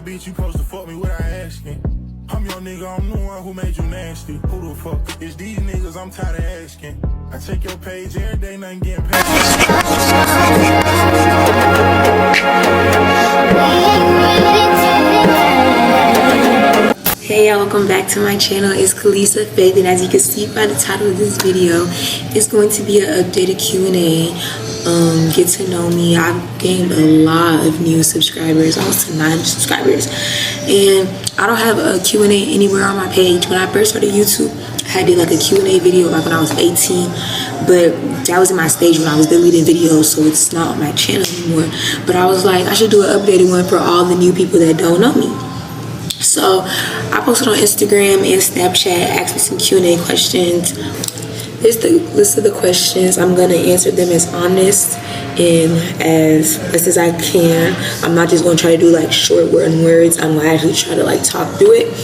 bitch, you supposed to fuck me without asking. I'm your nigga, I'm the one who made you nasty. Who the fuck is these niggas? I'm tired of asking. I check your page every day, nothing getting paid. Hey y'all, welcome back to my channel. It's Kalisa Faith, and as you can see by the title of this video, it's going to be an updated Q&A. Get to know me. I've gained a lot of new subscribers, almost 9 subscribers, and I don't have a Q&A anywhere on my page. When I first started YouTube, I did like a Q&A video like when I was 18, but that was in my stage when I was deleting videos, so it's not on my channel anymore. But I was like, I should do an updated one for all the new people that don't know me. So I posted on Instagram and Snapchat, asked me some Q&A questions. Here's the list of the questions. I'm gonna answer them as honest and as best as I can. I'm not just gonna try to do like short words. I'm gonna actually try to like talk through it.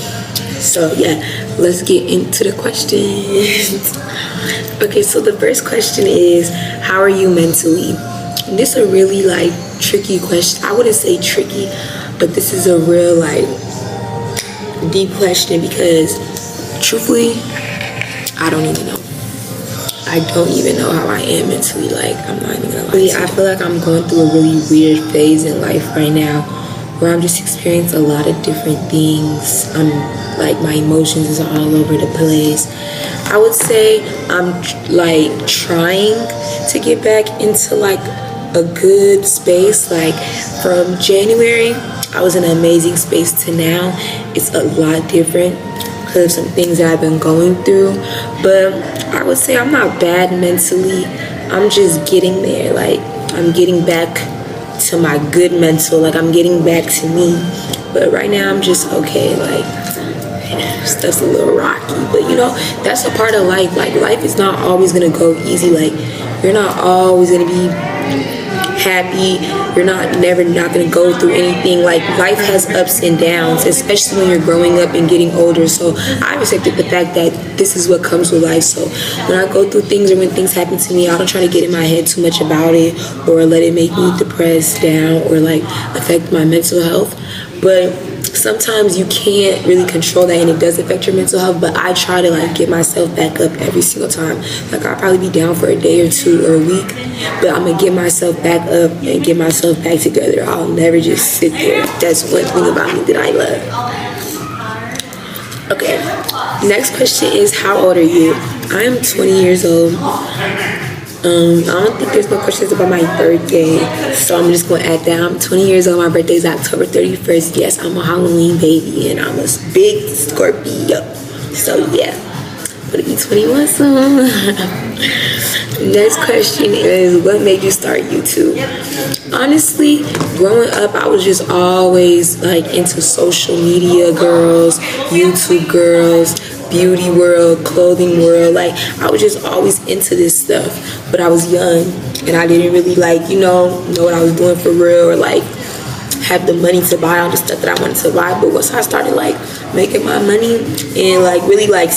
So yeah, let's get into the questions. Okay, so the first question is, how are you mentally? And this is a really like tricky question. I wouldn't say tricky, but this is a real like deep question because truthfully, I don't even know. I don't even know how I am mentally. Like, I'm not even gonna lie. I feel like I'm going through a really weird phase in life right now where I'm just experiencing a lot of different things. I'm like, my emotions is all over the place. I would say I'm like trying to get back into like a good space. Like from January, I was in an amazing space to now. It's a lot different because of some things that I've been going through. But I would say I'm not bad mentally. I'm just getting there. Like, I'm getting back to my good mental. Like, I'm getting back to me. But right now, I'm just okay. Like, stuff's a little rocky. But, you know, that's a part of life. Like, life is not always going to go easy. Like, you're not always going to be happy. You're never not gonna go through anything. Like, life has ups and downs, especially when you're growing up and getting older. So I accepted the fact that this is what comes with life. So when I go through things or when things happen to me, I don't try to get in my head too much about it or let it make me depressed, down, or like affect my mental health. But sometimes you can't really control that, and it does affect your mental health. But I try to like get myself back up every single time. Like, I'll probably be down for a day or two or a week, but I'm gonna get myself back up and get myself back together. I'll never just sit there. That's one thing about me that I love. Okay, next question is, how old are you? I am 20 years old. I don't think there's no questions about my birthday, so I'm just going to add that. I'm 20 years old. My birthday is October 31st. Yes, I'm a Halloween baby, and I'm a big Scorpio. So, yeah, I'm going to be 21 soon. Next question is, what made you start YouTube? Honestly, growing up, I was just always, like, into social media girls, YouTube girls, beauty world, clothing world. Like, I was just always into this stuff, but I was young and I didn't really like, know what I was doing for real, or like have the money to buy all the stuff that I wanted to buy. But once I started like making my money and like really like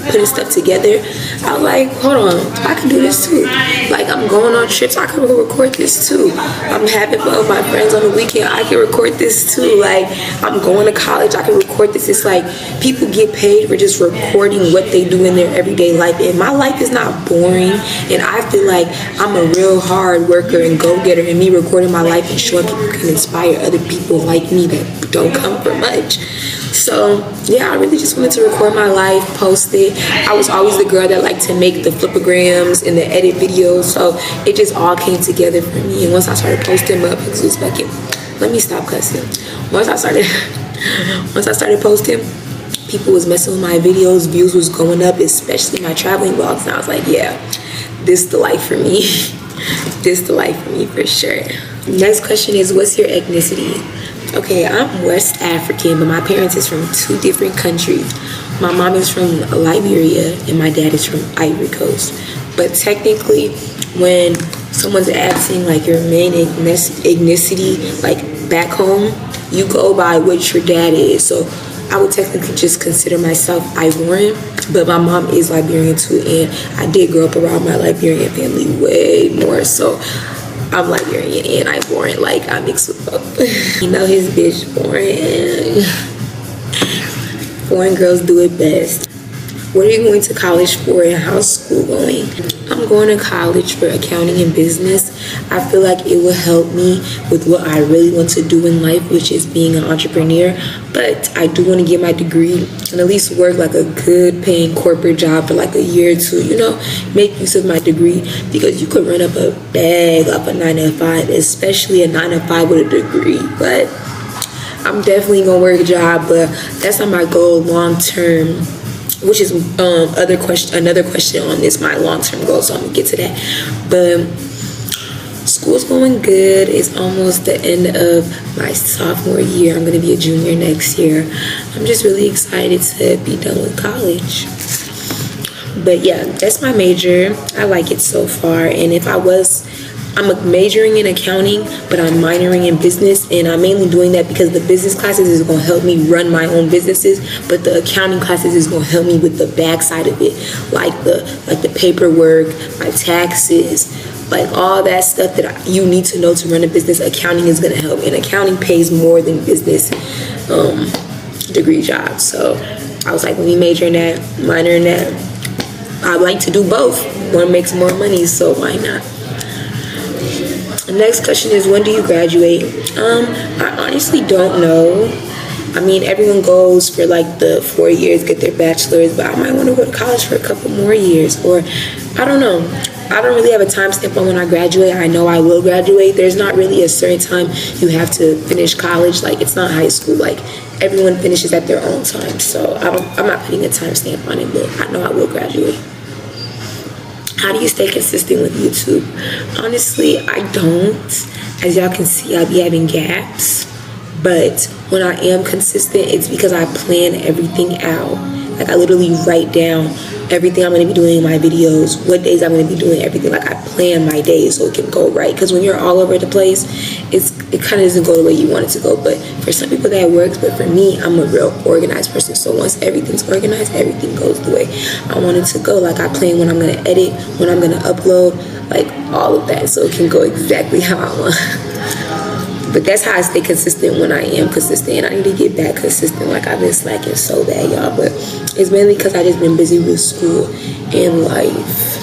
putting stuff together, I was like, hold on, I can do this too. Like, I'm going on trips, I can record this too. I'm having fun with my friends on the weekend, I can record this too. Like, I'm going to college, I can record this. It's like, people get paid for just recording what they do in their everyday life, and my life is not boring, and I feel like I'm a real hard worker and go-getter, and me recording my life and showing people can inspire other people like me that don't come for much. So yeah, I really just wanted to record my life, post it. I was always the girl that liked to make the flipograms and the edit videos, so it just all came together for me. And once I started posting my pictures, let me stop cussing. Once I started posting, people was messing with my videos, views was going up, especially my traveling vlogs, and I was like, yeah, this is the life for me. This is the life for me for sure. Next question is, what's your ethnicity? Okay, I'm West African, but my parents is from 2 different countries. My mom is from Liberia and my dad is from Ivory Coast. But technically, when someone's asking like your main ethnicity, like back home, you go by what your dad is. So I would technically just consider myself Ivorian, but my mom is Liberian too, and I did grow up around my Liberian family way more. So I'm Liberian and I'm boring. Like, I mix with both. You know his bitch boring. Foreign girls do it best. What are you going to college for and how's school going? I'm going to college for accounting and business. I feel like it will help me with what I really want to do in life, which is being an entrepreneur. But I do want to get my degree and at least work like a good paying corporate job for like a year or two, you know, make use of my degree, because you could run up a bag off a 9 to 5, especially a 9 to 5 with a degree. But I'm definitely gonna work a job, but that's not my goal long term, which is another question on this, my long-term goal, so I'm gonna get to that. But school's going good. It's almost the end of my sophomore year. I'm gonna be a junior next year. I'm just really excited to be done with college. But yeah, that's my major. I like it so far. And I'm majoring in accounting, but I'm minoring in business, and I'm mainly doing that because the business classes is going to help me run my own businesses, but the accounting classes is going to help me with the back side of it, like the paperwork, my taxes, like all that stuff that you need to know to run a business. Accounting is going to help, and accounting pays more than business degree jobs. So I was like, let me major in that, minor in that. I like to do both. One makes more money, so why not? The next question is, when do you graduate? I honestly don't know. I mean, everyone goes for like the 4 years, get their bachelor's, but I might want to go to college for a couple more years, or I don't know. I don't really have a time stamp on when I graduate. I know I will graduate. There's not really a certain time you have to finish college. Like, it's not high school. Like, everyone finishes at their own time. So I'm not putting a time stamp on it, but I know I will graduate. How do you stay consistent with YouTube? Honestly, I don't. As y'all can see, I be having gaps. But when I am consistent, it's because I plan everything out. Like, I literally write down everything I'm going to be doing in my videos, what days I'm going to be doing everything. Like, I plan my days so it can go right. Because when you're all over the place, it kind of doesn't go the way you want it to go. But for some people that works, but for me, I'm a real organized person. So once everything's organized, everything goes the way I want it to go. Like, I plan when I'm going to edit, when I'm going to upload, like all of that, so it can go exactly how I want. But that's how I stay consistent when I am consistent. And I need to get back consistent. Like, I've been slacking so bad, y'all. But it's mainly because I just been busy with school and life.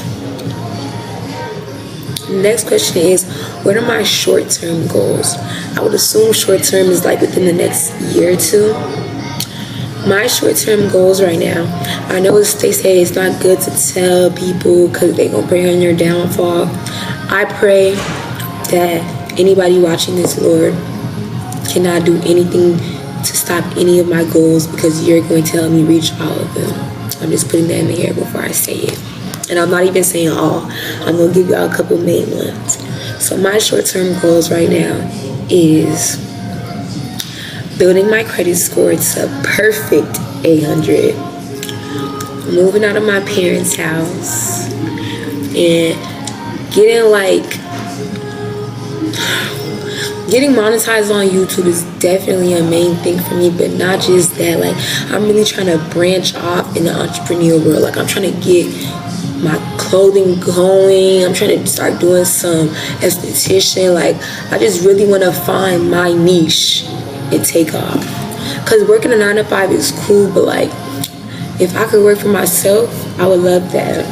Next question is, what are my short-term goals? I would assume short-term is like within the next year or two. My short-term goals right now, I know they say it's not good to tell people because they're going to pray on your downfall. I pray that anybody watching this, Lord, cannot do anything to stop any of my goals, because you're going to help me reach all of them. I'm just putting that in the air before I say it. And I'm not even saying all. I'm going to give y'all a couple main ones. So my short-term goals right now is building my credit score to a perfect 800, moving out of my parents' house, and getting monetized on YouTube is definitely a main thing for me. But not just that, like, I'm really trying to branch off in the entrepreneur world. Like, I'm trying to get my clothing going. I'm trying to start doing some esthetician. Like, I just really want to find my niche and take off. Because working a 9 to 5 is cool, but like, if I could work for myself, I would love that.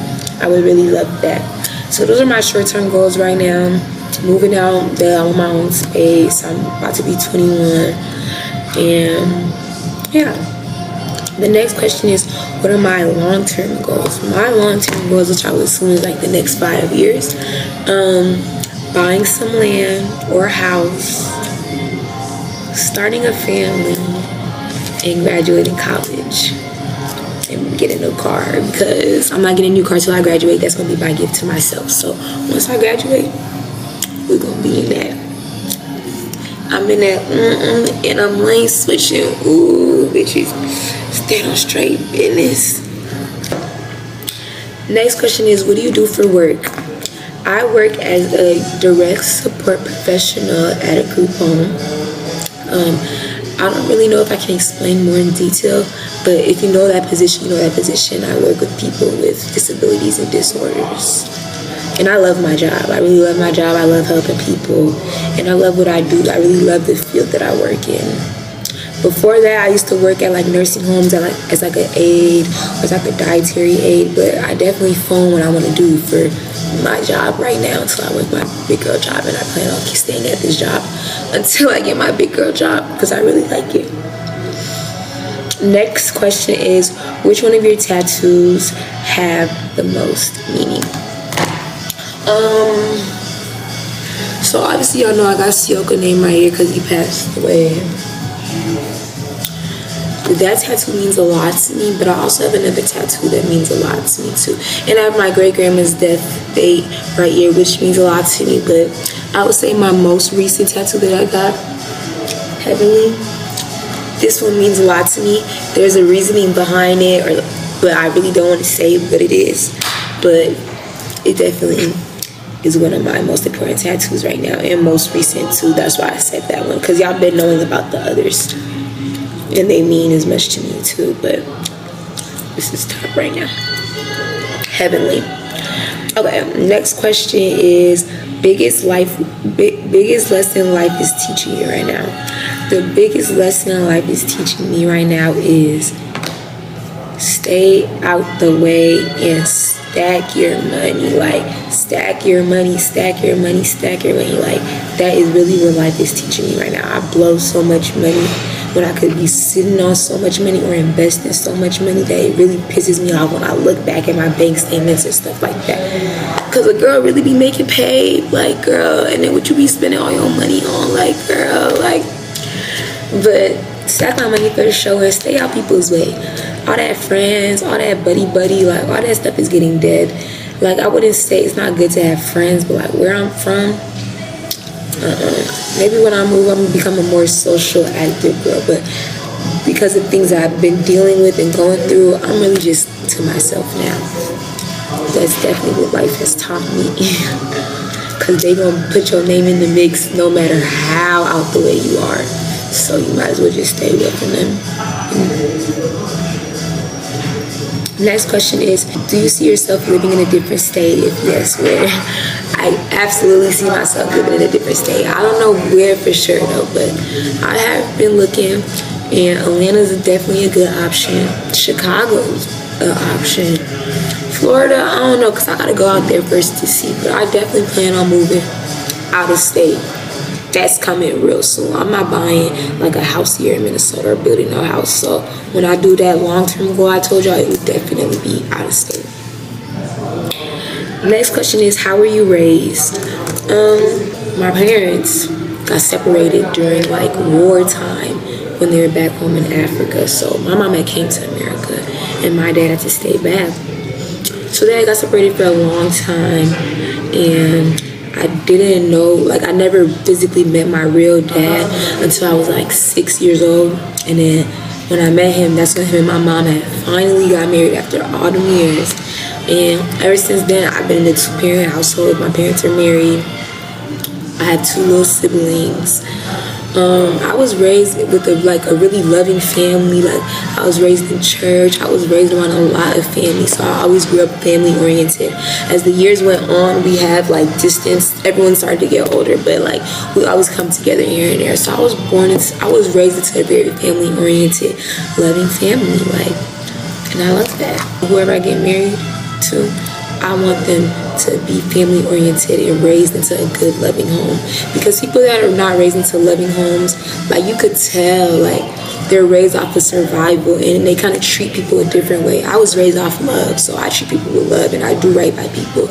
I would really love that. So those are my short-term goals right now. Moving out there, I want my own space. I'm about to be 21. And yeah. The next question is, what are my long-term goals? My long-term goals, which I would assume is like the next 5 years, buying some land or a house, starting a family, and graduating college, and getting a car, because I'm not getting a new car till I graduate. That's gonna be my gift to myself. So once I graduate, we're gonna be in that. I'm in that and I'm lane switching. Ooh, bitches, stay on straight business. Next question is, what do you do for work? I work as a direct support professional at a group home. I don't really know if I can explain more in detail, but if you know that position, you know that position. I work with people with disabilities and disorders. And I love my job. I really love my job. I love helping people, and I love what I do. I really love the field that I work in. Before that, I used to work at like nursing homes as like an aide, or as like a dietary aide, but I definitely phone what I want to do for my job right now until I work my big girl job, and I plan on staying at this job until I get my big girl job because I really like it. Next question is, which one of your tattoos have the most meaning? So obviously y'all know I got Sioka name right here because he passed away. That tattoo means a lot to me, but I also have another tattoo that means a lot to me too. And I have my great grandma's death date right here, which means a lot to me. But I would say my most recent tattoo that I got, Heavenly, this one means a lot to me. There's a reasoning behind it, but I really don't want to say what it is. But it definitely is one of my most important tattoos right now, and most recent too. That's why I said that one, because y'all been knowing about the others, and they mean as much to me too, but this is top right now. Heavenly. Okay, next question is, biggest lesson life is teaching you right now. The biggest lesson life is teaching me right now is stay out the way and stack your money. Like, stack your money. Like, that is really what life is teaching me right now. I blow so much money when I could be sitting on so much money or investing so much money that it really pisses me off when I look back at my bank statements and stuff like that. Because a girl really be making pay, like, girl, and then what you be spending all your money on, like, girl, like. But stack my money for the show and stay out people's way. All that friends, all that buddy, like, all that stuff is getting dead. Like, I wouldn't say it's not good to have friends, but like where I'm from, maybe when I move, I'm gonna become a more social, active girl. But because of things I've been dealing with and going through, I'm really just to myself now. That's definitely what life has taught me. Because they gonna put your name in the mix no matter how out the way you are. So you might as well just stay away from them. Next question is, do you see yourself living in a different state? If yes, where? I absolutely see myself living in a different state. I don't know where for sure though, but I have been looking, and Atlanta's definitely a good option. Chicago's an option. Florida, I don't know, because I gotta go out there first to see, but I definitely plan on moving out of state. That's coming real soon. I'm not buying like a house here in Minnesota or building a house. So when I do that long-term goal I told y'all, it would definitely be out of state. Next question is, how were you raised? My parents got separated during like wartime when they were back home in Africa. So my mom had came to America and my dad had to stay back. So they got separated for a long time, and I didn't know, like, I never physically met my real dad until I was like 6 years old. And then when I met him, that's when him and my mom had finally got married after all them years. And ever since then, I've been in a two-parent household. My parents are married. I had 2 little siblings. I was raised with a really loving family. Like, I was raised in church. I was raised around a lot of family, so I always grew up family oriented. As the years went on, we had like distance. Everyone started to get older, but like we always come together here and there. So I was raised into a very family oriented, loving family. Like, and I love that. Whoever I get married to, I want them to be family oriented and raised into a good loving home. Because people that are not raised into loving homes, like, you could tell, like, they're raised off of survival and they kind of treat people a different way. I was raised off love, so I treat people with love and I do right by people.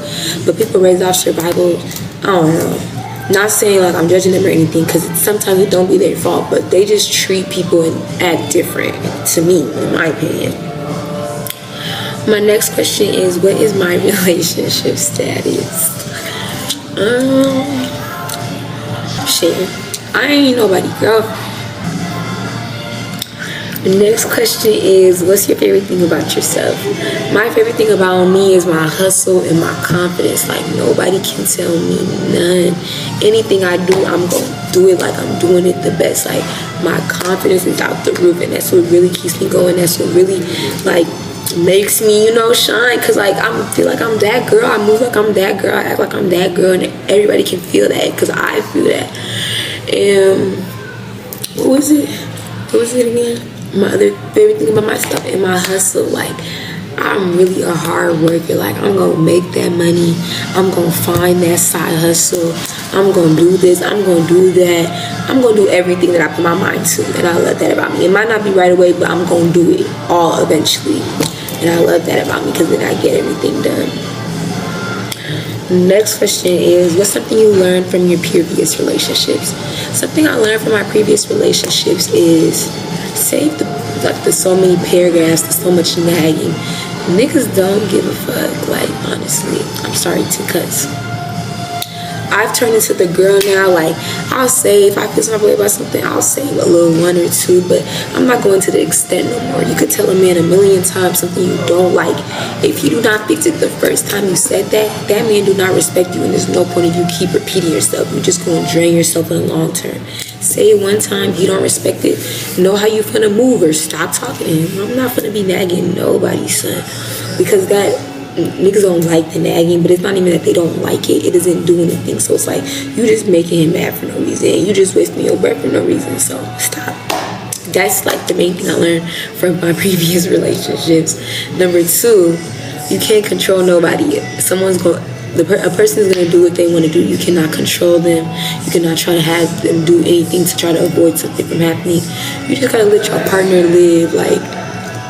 But people raised off survival, I don't know. Not saying like I'm judging them or anything, because sometimes it don't be their fault, but they just treat people and act different, to me, in my opinion. My next question is, what is my relationship status? Shit, I ain't nobody, girl. The next question is, what's your favorite thing about yourself? My favorite thing about me is my hustle and my confidence. Like, nobody can tell me none. Anything I do, I'm gonna do it like I'm doing it the best. Like, my confidence is out the roof, and that's what really keeps me going. That's what really, like, makes me, you know, shine. Cause like I feel like I'm that girl. I move like I'm that girl. I act like I'm that girl, and everybody can feel that. Cause I feel that. And what was it? What was it again? My other favorite thing about my stuff and my hustle. Like, I'm really a hard worker. Like, I'm gonna make that money. I'm gonna find that side hustle. I'm gonna do this. I'm gonna do that. I'm gonna do everything that I put my mind to. And I love that about me. It might not be right away, but I'm gonna do it all eventually. And I love that about me because then I get everything done. Next question is, what's something you learned from your previous relationships? Something I learned from my previous relationships is save the so many paragraphs, there's so much nagging. Niggas don't give a fuck. Like, honestly, I'm sorry to cuss. I've turned into the girl now. Like, I'll say, if I feel some way about something, I'll say a little one or two, but I'm not going to the extent no more. You could tell a man a million times something you don't like. If you do not fix it the first time you said that, that man do not respect you, and there's no point if you keep repeating yourself. You're just going to drain yourself in the long term. Say it one time, he don't respect it, know how you finna move or stop talking to him. I'm not finna be nagging nobody, son, because that niggas don't like the nagging, but it's not even that they don't like it. It doesn't do anything. So it's like, you just making him mad for no reason. You just wasting your breath for no reason. So stop. That's like the main thing I learned from my previous relationships. Number 2, you can't control nobody. A person is gonna do what they want to do. You cannot control them. You cannot try to have them do anything to try to avoid something from happening. You just gotta let your partner live. Like,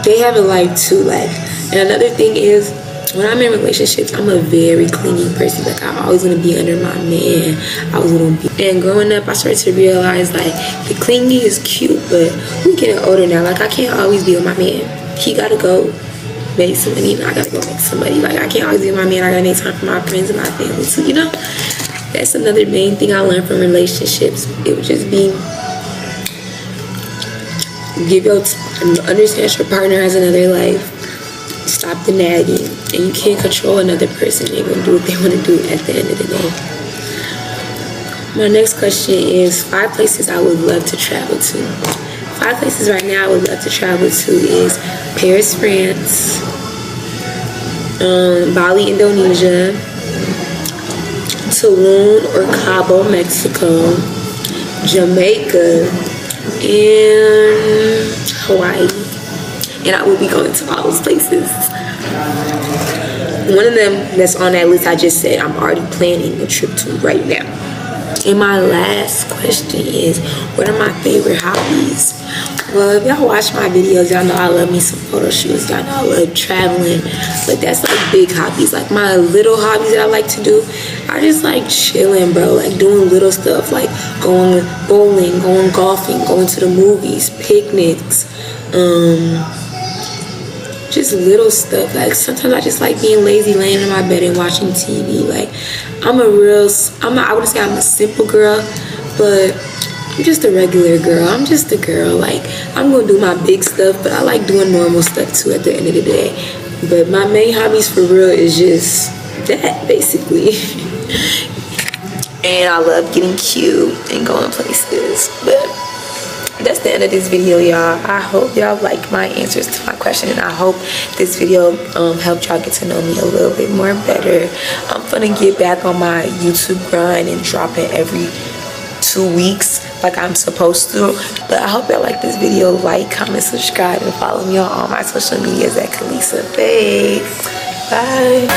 they have a life too. Like, and another thing is, when I'm in relationships, I'm a very clingy person. Like, I'm always gonna be under my man. And growing up, I started to realize, like, the clingy is cute, but we getting older now. Like, I can't always be with my man. He gotta go make some money, and I gotta go make some money. Like, I can't always be with my man. I gotta make time for my friends and my family. So, you know, that's another main thing I learned from relationships. It would just be, understand your partner has another life. Stop the nagging, and you can't control another person. They're gonna do what they want to do at the end of the day. My next question is 5 places I would love to travel to. 5 places right now I would love to travel to is Paris, France, Bali, Indonesia, Tulum or Cabo, Mexico, Jamaica, and Hawaii. And I will be going to all those places. One of them that's on that list I just said, I'm already planning a trip to right now. And my last question is, what are my favorite hobbies? Well, if y'all watch my videos, y'all know I love me some photo shoots. Y'all know I love traveling. But that's like big hobbies. Like, my little hobbies that I like to do, I just like chilling, bro. Like, doing little stuff, like going bowling, going golfing, going to the movies, picnics, just little stuff. Like, sometimes I just like being lazy, laying in my bed and watching TV. Like, I wouldn't say I'm a simple girl, but I'm just a regular girl. I'm just a girl. Like, I'm gonna do my big stuff, but I like doing normal stuff too at the end of the day. But my main hobbies for real is just that, basically. And I love getting cute and going places. But that's the end of this video, y'all. I hope y'all like my answers to my question, and I hope this video helped y'all get to know me a little bit more better. I'm gonna get back on my YouTube grind and drop it every 2 weeks like I'm supposed to. But I hope y'all like this video. Like, comment, subscribe, and follow me on all my social medias at Kalisa Faith. Bye.